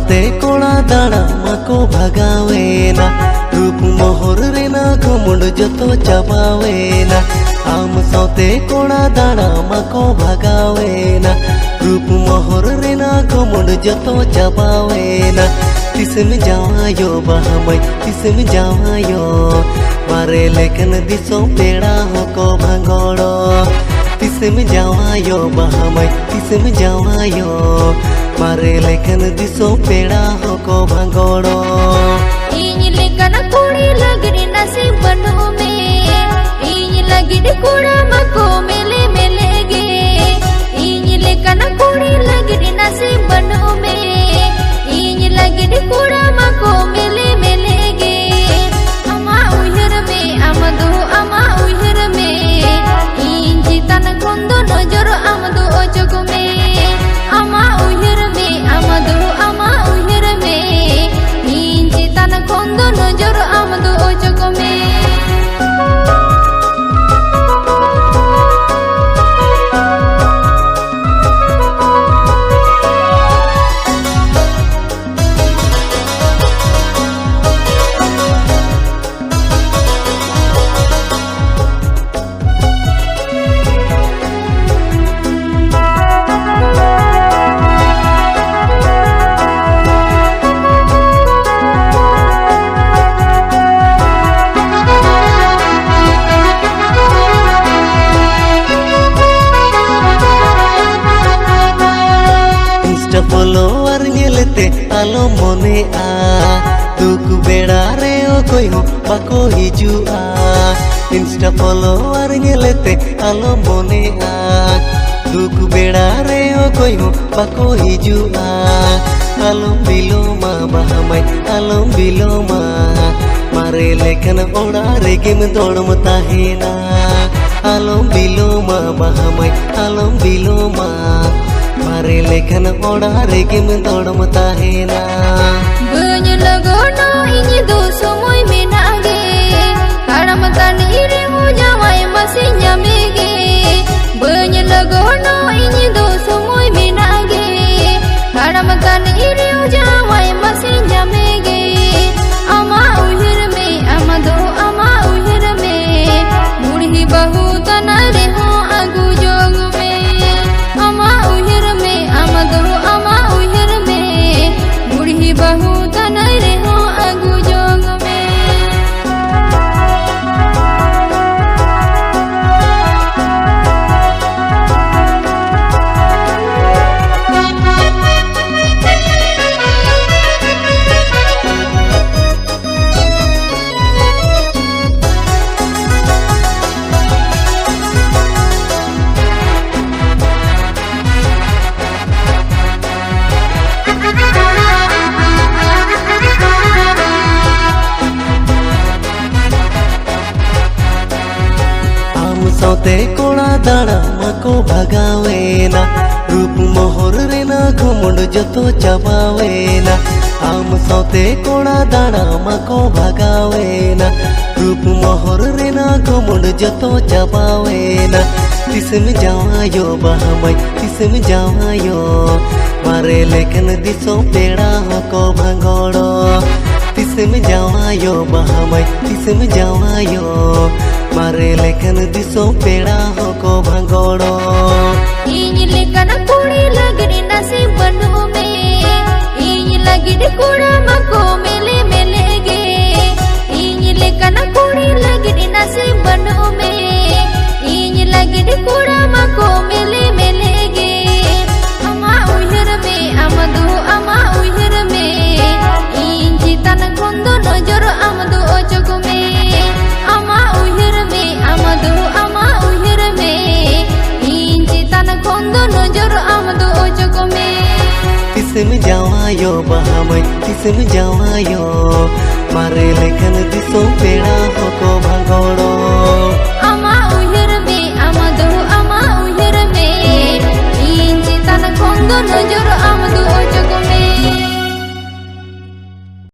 साथे कोड़ा दाड़ा मको भगावेना रूप मोहर रेना घुमुंड जतो चबावेना आम साथे कोड़ा दाड़ा मको भगावेना रूप मोहर रेना घुमुंड जतो चबावेना तिसम जावायो बहमय तिसम जावायो मारे लेकन दिसो पेड़ा होको भंगोड़ो तिसम जावायो बहमय तिसम जावायो मारे लेकन दिसो पेड़ा होको भंगोड़ो इन लेकन कुड़ी लगरी नसीब बनो में इन लगिड कुड़ा मको मेले मेले गे इन लेकन कुड़ी लगरी नसीब बनो में इन लगिड कुड़ा मको मेले मेले गे अमा उहर में अमदो अमा उहर में इन चितन खुंदो नजर अमदो ओजग में अमा उहर में अमदो अमा उहर में इन चितन खुंदो नजर अमदो ओजग में follower ñelete alo mone a duk beda re okoy ho bako hijua insta follower ñelete alo mone a duk beda re okoy ho bako hijua alom biloma bahamay alom biloma mare lekan oda regim dodom tahena alom biloma bahamay alom biloma मारे लेखन ओड़ा रेगिम दौड़म ताहेना बन लगोनो इन दो समय में नागे हड़म तनी रे हो जावाय मसिन्या मेगे बन लगोनो इन दो समय में नागे हड़म तनी रे हो जावाय मसिन्या मेगे अमा उहिर में अमदो अमा उहिर में मुड़ी बहु तना रे हो आगु जोग में अमा उहिर में अमदो अमा उहिर में मुड़ी बहु तना रे हो आगु जोग में साथे कोड़ा दाड़ा मको भगावेना रूप मोहर रेना घुमुंड जतो चबावेना आम साथे कोड़ा दाड़ा मको भगावेना रूप मोहर रेना घुमुंड जतो चबावेना तिसम जावायो बहमय तिसम जावायो मारे लेकन दिसो पेड़ा होको भंगोड़ो तिसम जावायो बहमय तिसम जावायो मारे लेकन दिसो पेड़ा होको भंगोड़ो इन लेकन कुड़ी लगरी नसीब बनो में इन लगिड कुड़ा मको मेले मेले गे इन लेकन कुड़ी लगरी नसीब बनो में इन लगिड कुड़ा मको मेले मेले गे अमा उहर में अमदो अमा उहर में इन चितन खुंदो नजर अमदो ओजग में अमा उहर में अमदो अमा उहर में इन चितन खुंदो नजर अमदो ओजग में तिसम जावायो बहमय तिसम जावायो मारे लेकन दिसो पेड़ा